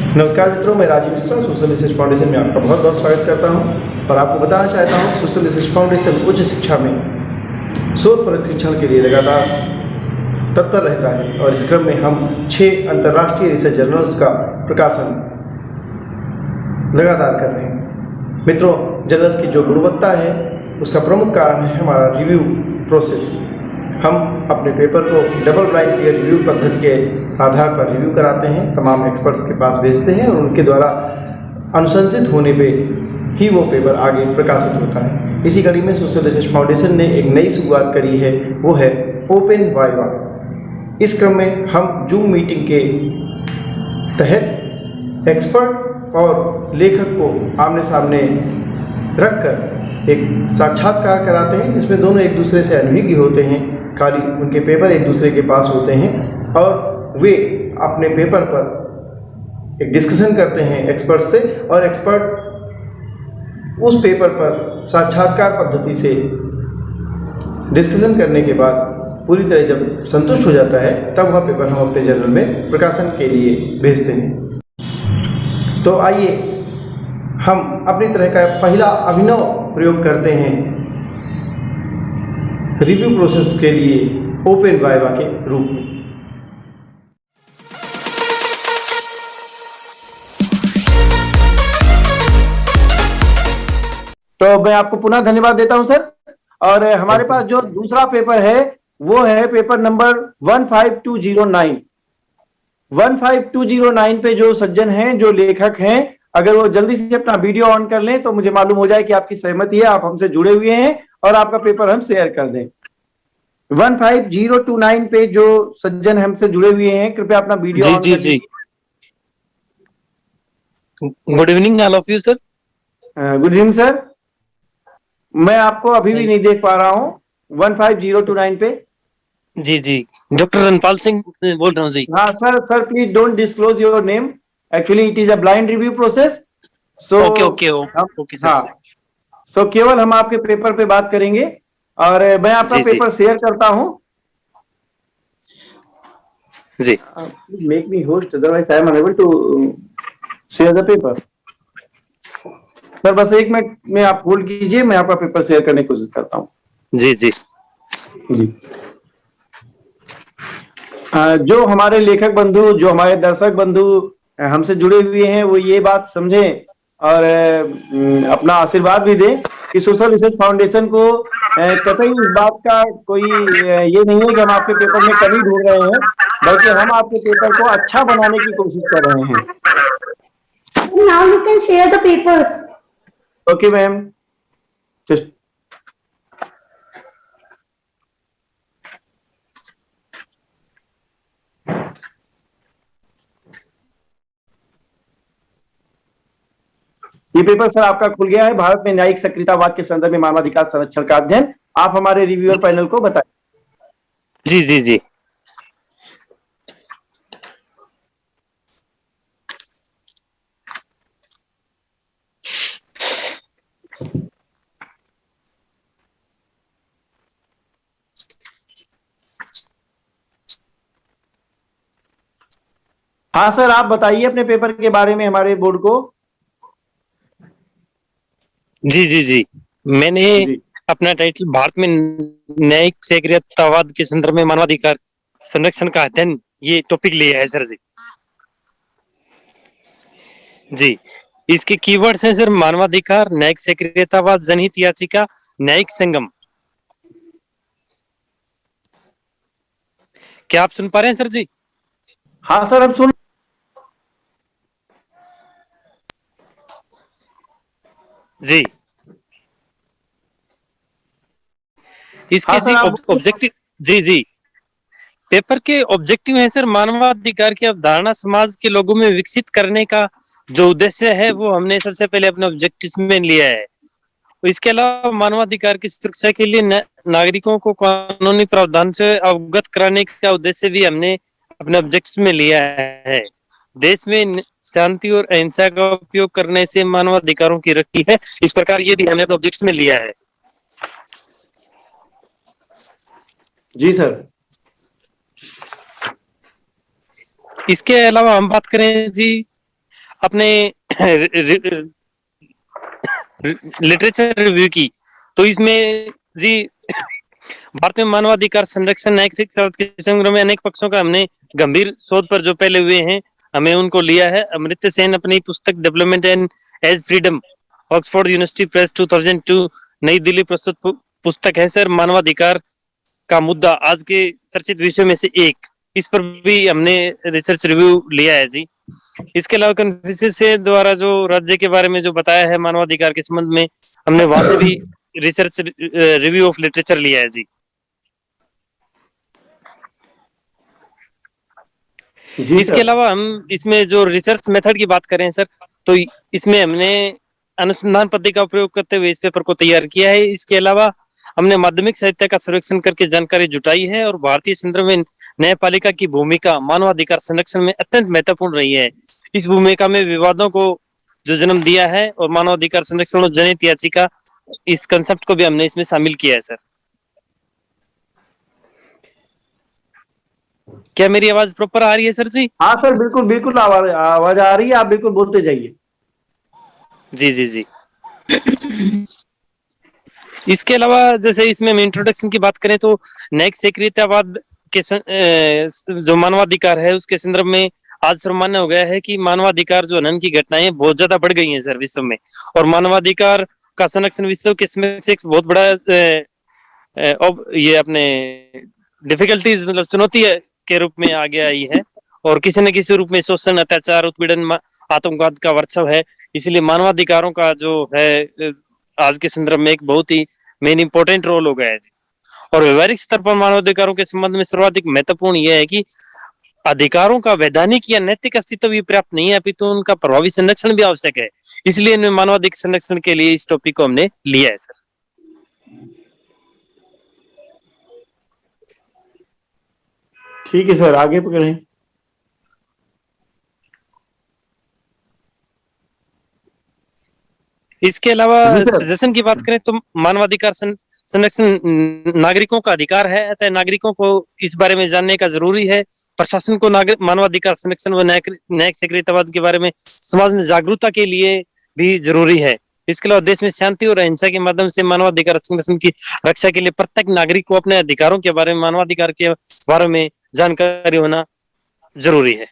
नमस्कार मित्रों, मैं Rajeev Mishra social research foundation में आपका बहुत बहुत स्वागत करता हूं और आपको बताना चाहता हूं सोशल रिसर्च फाउंडेशन उच्च शिक्षा में शोध परक शिक्षण के लिए लगातार तत्पर रहता है और इस क्रम में हम 6 अंतर्राष्ट्रीय रिसर्च जर्नल्स का प्रकाशन लगातार कर रहे हैं। मित्रों, जर्नल्स की जो गुणवत्ता है उसका प्रमुख कारण है हमारा रिव्यू प्रोसेस। हम अपने पेपर को डबल ब्लाइंड पीयर रिव्यू पद्धति के आधार पर रिव्यू कराते हैं, तमाम एक्सपर्ट्स के पास भेजते हैं और उनके द्वारा अनुशंसित होने पे ही वो पेपर आगे प्रकाशित होता है। इसी कड़ी में सोशल रिसर्च फाउंडेशन ने एक नई शुरुआत करी है, वो है ओपन वाइवा। इस क्रम में हम जूम मीटिंग के तहत एक्सपर्ट और लेखक को आमने सामने रखकर एक साक्षात्कार कराते हैं, जिसमें दोनों एक दूसरे से अनभिज्ञ होते हैं। खाली उनके पेपर एक दूसरे के पास होते हैं और वे अपने पेपर पर एक डिस्कशन करते हैं एक्सपर्ट से, और एक्सपर्ट उस पेपर पर साक्षात्कार पद्धति से डिस्कशन करने के बाद पूरी तरह जब संतुष्ट हो जाता है तब वह पेपर हम अपने जर्नल में प्रकाशन के लिए भेजते हैं। तो आइए हम अपनी तरह का पहला अभिनव प्रयोग करते हैं रिव्यू प्रोसेस के लिए ओपन वाइवा के रूप में। तो मैं आपको पुनः धन्यवाद देता हूं सर। और हमारे पास जो दूसरा पेपर है वो है पेपर नंबर 15209। 15209 पे जो सज्जन हैं, जो लेखक हैं, अगर वो जल्दी से अपना वीडियो ऑन कर लें तो मुझे मालूम हो जाए कि आपकी सहमति है, आप हमसे जुड़े हुए हैं और आपका पेपर हम शेयर कर दें। 15029 पे जो सज्जन हमसे जुड़े हुए हैं, कृपया अपना वीडियो ऑन कर लीजिए। Good evening all of you sir. Good evening sir. मैं आपको अभी भी नहीं देख पा रहा हूँ 15029 पे। जी डॉक्टर रनपाल सिंह बोल रहा हूँ जी। हाँ sir please don't disclose your name, actually it is a blind review process. So okay sir. हाँ, सो केवल हम आपके पेपर पे बात करेंगे और मैं आपका पेपर शेयर करता हूँ जी। Make me host, otherwise I am unable to share the paper. Sir बस 1 मिनट में आप होल्ड कीजिए, मैं आपका पेपर शेयर करने की कोशिश करता हूँ। जी। जो हमारे लेखक बंधु, जो हमारे दर्शक बंधु हमसे जुड़े हुए हैं, वो ये बात समझें और अपना आशीर्वाद भी दें कि सोशल रिसर्च फाउंडेशन को कतई इस बात का कोई ये नहीं है कि हम आपके पेपर में कमी ढूंढ रहे हैं, बल्कि हम आपके पेपर को अच्छा बनाने की कोशिश कर रहे हैं। Now you can share the papers. Okay, ma'am. Just ये पेपर सर आपका खुल गया है। भारत में न्यायिक सक्रियतावाद के संदर्भ में मानवाधिकार संरक्षण का अध्ययन। आप हमारे रिव्यूअर पैनल को बताएं। जी। हाँ सर, आप बताइए अपने पेपर के बारे में हमारे बोर्ड को। जी। मैंने अपना टाइटल भारत में न्यायिक सक्रियतावाद के संदर्भ में मानवाधिकार संरक्षण का अध्ययन, ये टॉपिक लिया है सर जी। इसके कीवर्ड्स हैं सर: मानवाधिकार, न्यायिक सक्रियतावाद, जनहित याचिका, न्यायिक संगम। क्या आप सुन पा रहे हैं सर जी? हाँ सर, अब सुन। जी। इसके ऑब्जेक्टिव जी पेपर के ऑब्जेक्टिव है सर: मानवाधिकार की अवधारणा समाज के लोगों में विकसित करने का जो उद्देश्य है वो हमने सबसे पहले अपने ऑब्जेक्टिव में लिया है। इसके अलावा मानवाधिकार की सुरक्षा के लिए नागरिकों को कानूनी प्रावधान से अवगत कराने का उद्देश्य भी हमने अपने ऑब्जेक्टिव में लिया है। देश में शांति और अहिंसा का उपयोग करने से मानवाधिकारों की रक्षा है। इस प्रकार ये भी हमने अपने ऑब्जेक्टिव में लिया है। जी सर। इसके अलावा हम बात करें जी अपने लिटरेचर रिव्यू की, तो इसमें जी भारत में मानवाधिकार संरक्षण न्यायिक के संग्रह में अनेक पक्षों का हमने गंभीर शोध पर जो पहले हुए हैं हमें उनको लिया है। अमृत्य सेन अपनी पुस्तक development and as freedom, Oxford University Press 2002, New Delhi प्रस्तुत पुस्तक है सर, मानवाधिकार का मुद्दा आज के चर्चित विषयों में से एक। इस पर भी हमने रिसर्च रिव्यू लिया है जी। इसके अलावा कन्फ्यूशियस से द्वारा जो राज्य के बारे में जो बताया है मानवाधिकार के संबंध में, हमने वहां से भी रिसर्च रिव्यू ऑफ लिटरेचर लिया है जी। इसके अलावा हम इसमें जो रिसर्च मेथड की बात करें सर, तो इसमें हमने अनुसंधान पद्धति का उपयोग करते हुए इस पेपर को तैयार किया है। इसके अलावा हमने माध्यमिक साहित्य का सर्वेक्षण करके जानकारी जुटाई है और भारतीय संदर्भ में न्यायपालिका की भूमिका मानवाधिकार संरक्षण में अत्यंत महत्वपूर्ण रही है। इस भूमिका में विवादों को जो जन्म दिया है और मानवाधिकार संरक्षण और जनहित याचिका, इस कंसेप्ट को भी हमने इसमें शामिल किया है सर। क्या मेरी आवाज प्रॉपर आ रही है सर जी? हाँ सर, बिल्कुल बिल्कुल आवाज आ रही है, आप बिल्कुल बोलते जाइए। जी जी जी। इसके अलावा जैसे इसमें हम इंट्रोडक्शन की बात करें तो न्यायिक स्वीकृतवाद के जो मानवाधिकार है उसके संदर्भ में आज सर्वमान्य हो गया है कि मानवाधिकार जो हनन की घटनाएं बहुत ज्यादा बढ़ गई हैं सर विश्व में, और मानवाधिकार का संरक्षण विश्व के समक्ष एक बहुत बड़ा ये अपने डिफिकल्टीज मतलब चुनौती के रूप में आगे आई है, और किसी न किसी रूप में शोषण, अत्याचार, उत्पीड़न, आतंकवाद का वर्षव है। इसलिए मानवाधिकारों का जो है आज के संदर्भ में एक बहुत ही मेन इंपॉर्टेंट रोल हो गया है जी। और व्यवहारिक स्तर पर मानवाधिकारों के संबंध में सर्वाधिक महत्वपूर्ण यह है कि अधिकारों का वैधानिक या नैतिक अस्तित्व भी पर्याप्त नहीं है, अपितु तो उनका प्रभावी संरक्षण भी आवश्यक है। इसलिए मानवाधिकार संरक्षण के लिए इस टॉपिक को हमने लिया है सर। ठीक है सर, आगे पकड़ें। इसके अलावा सजेशन की बात करें तो मानवाधिकार संरक्षण नागरिकों का अधिकार है, अतः नागरिकों को इस बारे में जानने का जरूरी है। प्रशासन को मानवाधिकार संरक्षण व न्यायिक स्वीकृतवाद के बारे में समाज में जागरूकता के लिए भी जरूरी है। इसके अलावा देश में शांति और अहिंसा के माध्यम से मानवाधिकार संरक्षण की रक्षा के लिए प्रत्येक नागरिक को अपने अधिकारों के बारे में, मानवाधिकार के बारे में जानकारी होना जरूरी है।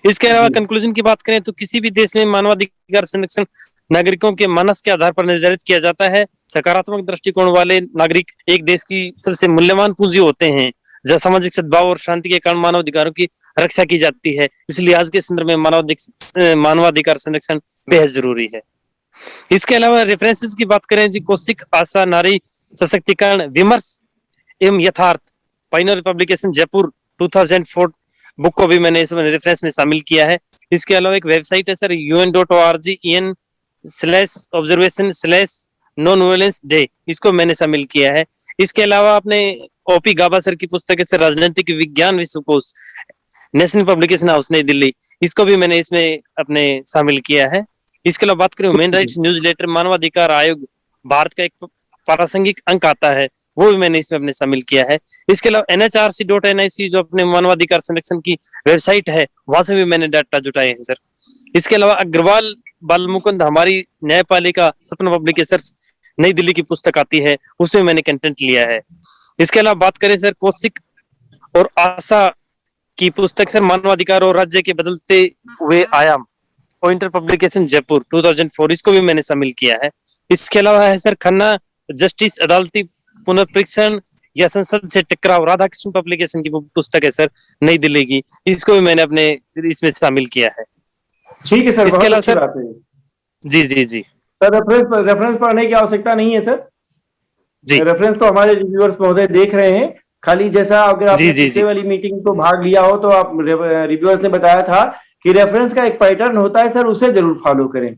इसके अलावा कंक्लूजन की बात करें तो किसी भी देश में मानवाधिकार संरक्षण नागरिकों के मानस के आधार पर निर्धारित किया जाता है। सकारात्मक दृष्टिकोण वाले नागरिक एक देश की सबसे मूल्यवान पूंजी होते हैं, जहाँ सामाजिक सद्भाव और शांति के कारण मानवाधिकारों की रक्षा की जाती है। इसलिए आज के संदर्भ में मानवाधिकार संरक्षण बेहद जरूरी है। इसके अलावा रेफरेंसेस की बात करें जी, कौशिक, आशा, नारी सशक्तिकरण, विमर्श एवं यथार्थ, पाइनर पब्लिकेशन, जयपुर 2004 बुक को भी मैंने इसमें रेफरेंस में शामिल किया है। इसके अलावा एक वेबसाइट है सर un.org en/observation/non-violence day, इसको मैंने शामिल किया है। इसके अलावा अपने ओपी गाबा सर की पुस्तक है सर राजनीतिक विज्ञान विश्वकोश, नेशनल पब्लिकेशन हाउस नई दिल्ली, इसको भी मैंने इसमें अपने शामिल किया है। इसके अलावा बात करें ह्यूमन राइट्स न्यूज़लेटर, मानवाधिकार आयोग भारत का एक प्रासंगिक अंक आता है, वो भी मैंने इसमें अपने शामिल किया है। इसके अलावा NHRC.NIC जो अपने मानवाधिकार संरक्षण की वेबसाइट है, वहां से भी मैंने डाटा जुटाए हैं सर। इसके अलावा अग्रवाल बालमुकुंद हमारी न्यायपालिका सपना पब्लिकेशंस नई दिल्ली की पुस्तक आती है, उसमें मैंने कंटेंट लिया है। इसके अलावा बात करें सर कौशिक और आशा की पुस्तक सर मानवाधिकार और राज्य के बदलते हुए आयाम, पॉइंटर पब्लिकेशन जयपुर 2004, इसको भी मैंने शामिल किया है। इसके अलावा है सर खन्ना जस्टिस अदालती पुनर्परीक्षण या संसद से टकराव, राधाकृष्ण पब्लिकेशन की पुस्तक है सर नई दिल्ली की, इसको भी मैंने अपने इसमें शामिल किया है। ठीक है सर, इसके अलावा सर जी सर रेफरेंस पढ़ने की आवश्यकता नहीं है सर जी। रेफरेंस तो हमारे रिव्यूअर्स महोदय देख रहे हैं, खाली जैसा अगर आपने पिछले वाली मीटिंग को भाग लिया हो तो आप रिव्यूअर्स ने बताया था कि रेफरेंस का एक पैटर्न होता है सर, उसे जरूर फॉलो करें।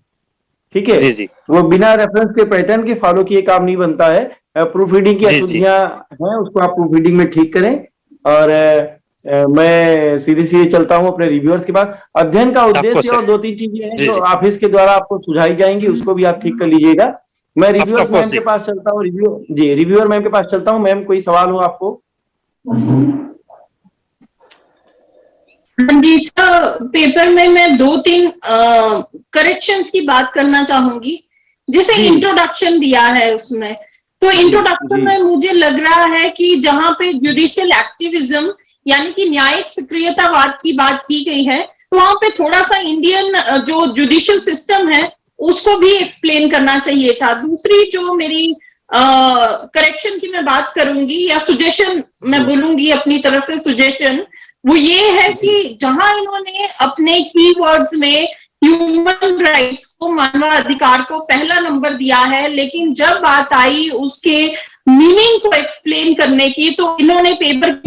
ठीक है जी। वो बिना रेफरेंस के पैटर्न के फॉलो किए काम नहीं बनता है। प्रूफ रीडिंग की अशुद्धियां हैं, उसको आप प्रूफ रीडिंग में ठीक करें। और मैं सीधे चलता हूं अपने रिव्यूअर्स के पास। अध्ययन का उद्देश्य और 2-3 चीजें हैं जो ऑफिस के द्वारा आपको सुझाई जाएंगी, उसको भी आप ठीक कर लीजिएगा। मैं रिव्यूअर मैम के पास चलता हूँ, रिव्यूअर मैम के पास चलता हूँ। मैम कोई सवाल हो आपको? जी सर, पेपर में मैं 2-3 करेक्शंस की बात करना चाहूंगी। जैसे इंट्रोडक्शन दिया है उसमें, तो इंट्रोडक्शन में मुझे लग रहा है कि जहां पे जुडिशियल एक्टिविज्म यानी कि न्यायिक सक्रियतावाद की बात की गई है, तो वहां पे थोड़ा सा इंडियन जो जुडिशियल सिस्टम है उसको भी एक्सप्लेन करना चाहिए था। दूसरी जो मेरी करेक्शन की मैं बात करूंगी या सुजेशन मैं बोलूंगी अपनी तरफ से, सुजेशन वो ये है कि जहां इन्होंने अपने कीवर्ड्स में ह्यूमन राइट्स को, मानवाधिकार को पहला नंबर दिया है, लेकिन जब बात आई उसके मीनिंग को एक्सप्लेन करने की, तो इन्होंने पेपर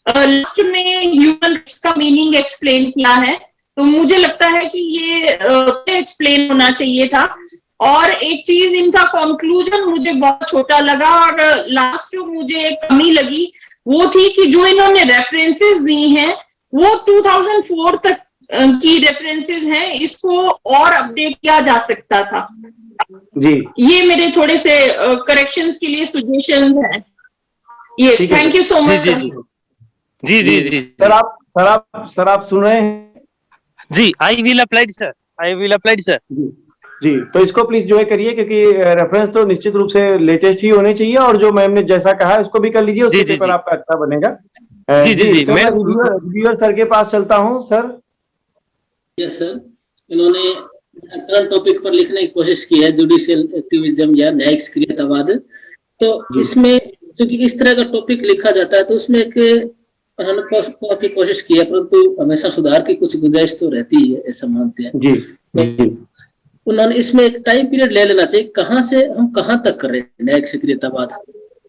लास्ट में ह्यूमन राइट्स का मीनिंग एक्सप्लेन किया है। तो मुझे लगता है कि ये एक्सप्लेन होना चाहिए था। और एक चीज, इनका कंक्लूजन मुझे बहुत छोटा लगा, और लास्ट जो मुझे एक कमी लगी वो थी कि जो इन्होंने रेफरेंसेस दी हैं वो 2004 तक की रेफरेंसेस हैं, इसको और अपडेट किया जा सकता था। जी, ये मेरे थोड़े से करेक्शंस के लिए सजेशन है। Yes, thank you so much. जी जी जी सर आप सुन रहे हैं? जी, I will applied sir, I will applied sir. जी, तो इसको प्लीज जो है करिए, क्योंकि रेफरेंस तो निश्चित रूप से लेटेस्ट ही होने चाहिए, और जो मैम ने जैसा कहा है उसको भी कर लीजिए, उससे पेपर आपका अच्छा बनेगा। जी जी जी, मैं रिव्यूअर सर के पास चलता हूँ। सर यस सर, इन्होंने करंट टॉपिक पर लिखने की कोशिश की है, जुडिशियल एक्टिविज्म या न्यायिक सक्रियतावाद। तो इसमें क्योंकि इस तरह का टॉपिक लिखा जाता है तो उसमें एक उन्होंने काफी कोशिश की है, परंतु हमेशा सुधार की कुछ गुंजाइश तो रहती ही है, ऐसा मानते हैं। जी, उन्होंने इसमें एक टाइम पीरियड ले लेना चाहिए, कहाँ से हम कहाँ तक कर रहे हैं न्यायिक सक्रियतावाद।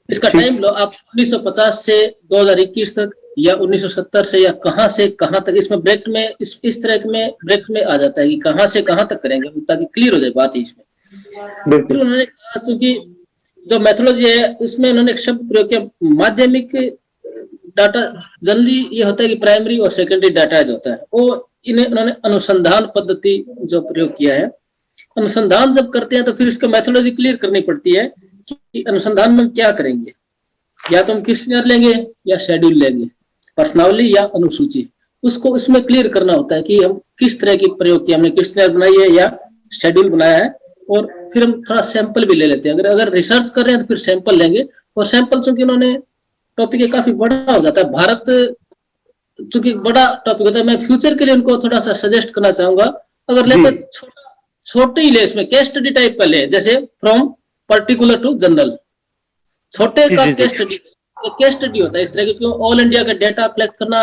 इसका टाइम लो आप 1950 से 2021 तक या 1970 से या कहाँ से कहाँ तक। इसमें ब्रेक में इस तरह में ब्रेक में आ जाता है कि कहाँ से कहाँ तक करेंगे, ताकि क्लियर हो जाए बात ही इसमें। फिर उन्होंने कहा क्योंकि जो मेथोलॉजी है उसमें उन्होंने एक शब्द प्रयोग किया, माध्यमिक डाटा। जनरली ये होता है कि प्राइमरी और सेकेंडरी डाटा जो होता है वो इन्हें उन्होंने अनुसंधान पद्धति जो प्रयोग किया है। अनुसंधान जब करते हैं तो फिर इसका मेथोलॉजी क्लियर करनी पड़ती है कि अनुसंधान में क्या करेंगे, या तो हम क्वेश्चनर लेंगे या शेड्यूल लेंगे, प्रश्नावली या अनुसूची। उसको इसमें क्लियर करना होता है कि हम किस तरह की प्रयोग किया, हमने क्वेश्चनर बनाई है या शेड्यूल बनाया है। और फिर हम थोड़ा सैंपल भी ले लेते हैं, अगर रिसर्च कर रहे हैं तो फिर सैंपल लेंगे। और सैंपल चूंकि इन्होंने टॉपिक काफी बड़ा हो जाता है, भारत चूंकि बड़ा टॉपिक होता है, मैं फ्यूचर के लिए उनको थोड़ा सा सजेस्ट करना चाहूंगा, अगर लेते छोटे ही ले, इसमें केस स्टडी टाइप का ले, जैसे फ्रॉम पर्टिकुलर टू जनरल, छोटे का केस स्टडी होता है इस तरह के। क्यों ऑल इंडिया का डेटा कलेक्ट करना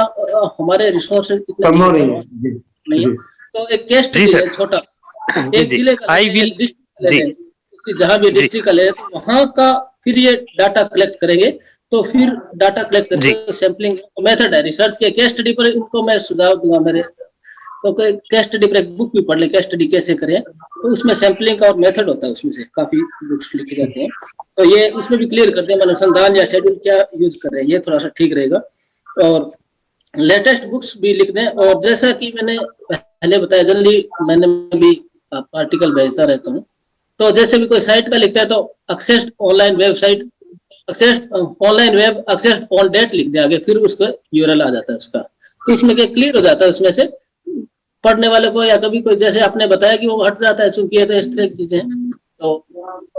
हमारे रिसोर्स इतने नहीं है, तो एक केस स्टडी है छोटा, एक जिले का जहां भी डिस्ट्रिक्ट का ले वहां का, फिर ये डाटा कलेक्ट करेंगे। तो फिर डाटा कलेक्ट करके सैंपलिंग मेथड है रिसर्च के। केस स्टडी पर इनको मैं सुझाव दूंगा मेरे, तो केस स्टडी पर एक बुक भी पढ़ ले, केस स्टडी कैसे करें, तो उसमें सैंपलिंग का और मेथड होता है, उसमें से काफी बुक्स लिखे जाते हैं। तो ये उसमें भी क्लियर करते हैं अनुसंधान या शेड्यूल क्या यूज कर रहे हैं, ये थोड़ा सा ठीक रहेगा। और लेटेस्ट बुक्स भी लिख दें। और जैसा कि मैंने पहले बताया, जनरली मैंने भी आर्टिकल भेजता रहता हूँ, तो जैसे भी कोई साइट का लिखता है तो access online website, access online web, access on date लिख दे आगे, फिर उसका यूआरएल आ जाता है उसका। तो इसमें क्या क्लियर हो जाता है, उसमें से पढ़ने वाले को, या कभी कोई जैसे आपने बताया कि वो हट जाता है चूंकि है, तो इस तरह की चीजें। तो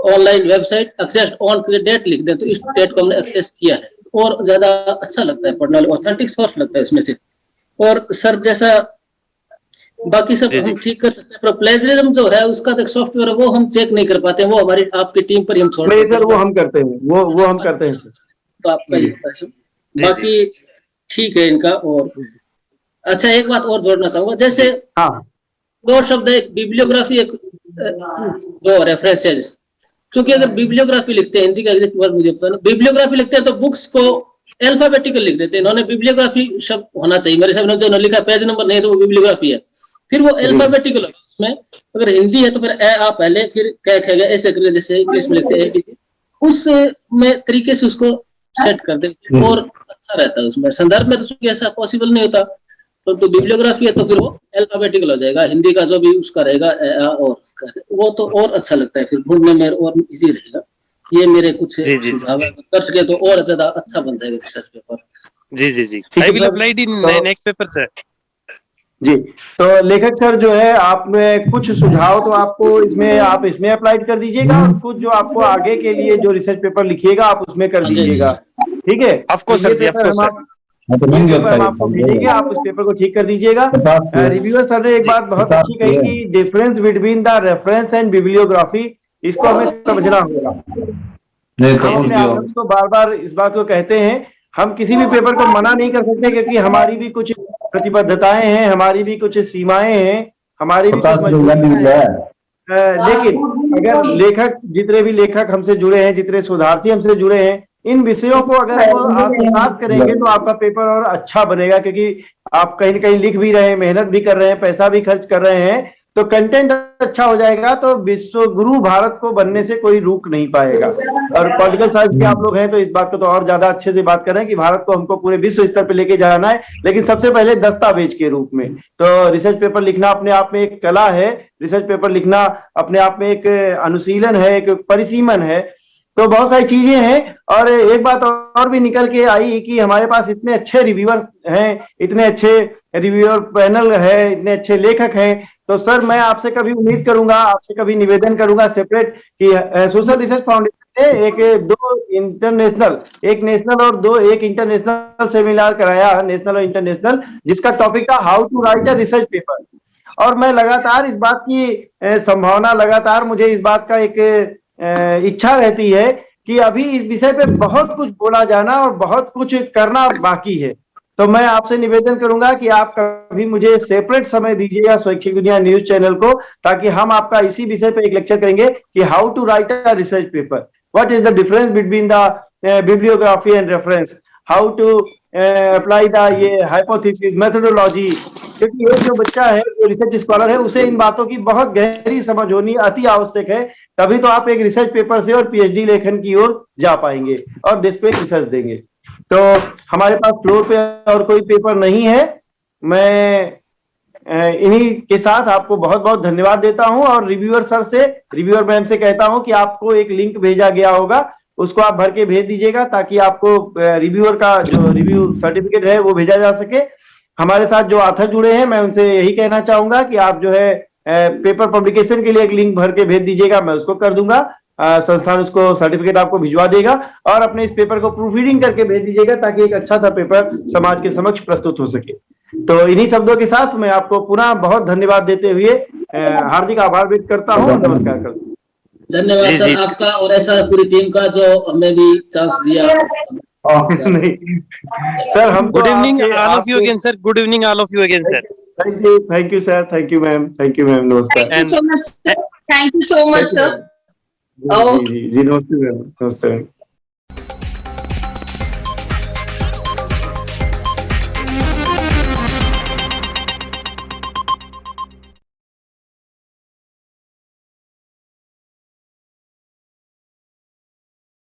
online website access on date लिख दें तो इस डेट को हमने एक्सेस किया है, और ज्यादा अच्छा लगता है पढ़ने वाले, ऑथेंटिक सोर्स लगता है इसमें से। और सर जैसा बाकी सब हम ठीक कर सकते हैं, पर प्लेजरिज्म जो है उसका तो सॉफ्टवेयर वो हम चेक नहीं कर पाते हैं, वो हमारी आपकी टीम पर ही हम छोड़ सर, वो हम करते हैं, वो हम करते हैं सर। तो आपका ये होता है। बाकी ठीक है इनका। और अच्छा एक बात और जोड़ना चाहूंगा, जैसे दो शब्द, एक बिब्लियोग्राफी, एक दो रेफरेंसेस। क्योंकि अगर बिब्लियोग्राफी लिखते हैं, हिंदी का एग्जैक्ट वर्ड मुझे पता नहीं, बिब्लियोग्राफी लिखते हैं तो बुक्स को अल्फाबेटिकल लिख देते हैं। इन्होंने बिब्लियोग्राफी शब्द होना चाहिए, मेरे सामने जो लिखा पेज नंबर नहीं तो वो बिब्लियोग्राफी है, फिर वो अल्फाबेटिकल है। उसमें अगर हिंदी है तो फिर ए आ पहले, फिर कै ख ग ऐसे करके, जैसे इंग्लिश में लिखते हैं, उस में तरीके से उसको सेट कर दे और अच्छा रहता है। उसमें संदर्भ में तो ऐसा पॉसिबल नहीं होता, तो बिब्लियोग्राफी है तो फिर वो अल्फाबेटिकल हो जाएगा, हिंदी का जो भी उसका रहेगा और वो तो और अच्छा लगता है, फिर ढूंढने में और इजी रहेगा। ये मेरे कुछ सुझाव है, कर सके तो और ज्यादा अच्छा बन जाएगा रिसर्च पेपर। जी जी जी, I will apply in next paper sir. जी, तो लेखक सर जो है, आप में कुछ सुझाव तो आपको इसमें, आप इसमें अप्लाई कर दीजिएगा, और कुछ जो आपको आगे के लिए जो रिसर्च पेपर लिखिएगा आप उसमें कर दीजिएगा, ठीक है? ऑफ कोर्स तो ये sir ji, of paper course हम सर। हम आपको भेजेंगे, आप उस पेपर को ठीक कर दीजिएगा। रिव्यूअर सर ने एक बात बहुत अच्छी कही कि difference between the reference and bibliography, इसको हमें समझना होगा। हम अपने ऑडियंस को बार बार इस बात को कहते हैं, हम किसी भी पेपर को मना नहीं कर सकते, क्योंकि हमारी भी कुछ प्रतिबद्धताएं हैं, हमारी भी कुछ सीमाएं हैं, हमारी भी कुछ मजबूरियां हैं। लेकिन अगर लेखक, जितने भी लेखक हमसे जुड़े हैं, जितने शोधार्थी हमसे जुड़े हैं, इन विषयों को अगर आप आत्मसात करेंगे तो आपका पेपर और अच्छा बनेगा, क्योंकि आप कहीं न कहीं लिख भी रहे हैं, मेहनत भी कर रहे हैं, पैसा भी खर्च कर रहे हैं, तो कंटेंट अच्छा हो जाएगा तो विश्व गुरु भारत को बनने से कोई रोक नहीं पाएगा। और पॉलिटिकल साइंस के आप लोग हैं तो इस बात को तो और ज्यादा अच्छे से बात कर रहे हैं कि भारत को हमको पूरे विश्व स्तर पे लेके जाना है, लेकिन सबसे पहले दस्तावेज के रूप में। तो रिसर्च पेपर लिखना अपने आप में एक कला है, रिसर्च पेपर लिखना अपने आप में एक अनुशीलन है, एक परिसीमन है, तो बहुत सारी चीजें हैं। और एक बात और भी निकल के आई कि हमारे पास इतने अच्छे रिव्यूअर्स हैं, इतने अच्छे रिव्यूअर पैनल है, इतने अच्छे लेखक हैं, तो सर मैं आपसे कभी उम्मीद करूंगा, आपसे कभी निवेदन करूंगा सेपरेट कि सोशल रिसर्च फाउंडेशन ने एक नेशनल और एक इंटरनेशनल सेमिनार कराया, नेशनल और इंटरनेशनल, जिसका टॉपिक था how to write a research paper. और मैं लगातार इस बात की संभावना, लगातार मुझे इस बात का एक इच्छा रहती है कि अभी इस विषय पे बहुत कुछ बोला जाना और बहुत कुछ करना बाकी है। तो मैं आपसे निवेदन करूंगा कि आप कभी मुझे सेपरेट समय दीजिएगा स्वैच्छिक दुनिया न्यूज चैनल को, ताकि हम आपका इसी विषय पे एक लेक्चर करेंगे कि how to write a research paper, what is the difference between the bibliography and reference, how to apply the ये हाइपोथेसिस मेथोडोलॉजी। क्योंकि ये जो बच्चा है, जो रिसर्च स्कॉलर है, उसे इन बातों की बहुत गहरी समझ होनी अति आवश्यक है, तभी तो आप एक रिसर्च पेपर से और पीएचडी लेखन की ओर जा पाएंगे और देश पे रिसर्च देंगे। तो हमारे पास फ्लोर पे और कोई पेपर नहीं है। मैं इन्हीं के साथ आपको बहुत बहुत धन्यवाद देता हूं, और रिव्यूअर मैम से कहता हूं कि आपको एक लिंक भेजा गया होगा, उसको आप भर के भेज दीजिएगा, ताकि आपको रिव्यूअर का जो रिव्यू सर्टिफिकेट है वो भेजा जा सके। हमारे साथ जो ऑथर जुड़े हैं, मैं उनसे यही कहना चाहूंगा कि आप जो है पेपर पब्लिकेशन के लिए एक लिंक भर के भेज दीजिएगा, मैं उसको कर दूंगा, संस्थान उसको सर्टिफिकेट आपको भिजवा देगा, और अपने इस पेपर को प्रूफ रीडिंग करके भेज दीजिएगा, ताकि एक अच्छा सा पेपर समाज के समक्ष प्रस्तुत हो सके। तो इन्हीं शब्दों के साथ मैं आपको पुनः बहुत धन्यवाद देते हुए हार्दिक आभार व्यक्त करता हूँ, नमस्कार करता हूँ। धन्यवाद सर आपका और ऐसा पूरी टीम का जो हमें भी चांस दिया। नहीं सर, हम good evening all of you again sir, good evening all of you again sir. Thank you sir, thank you ma'am, नमस्कार। Thank you so much sir. जी नमस्ते मैम, नमस्ते मैम।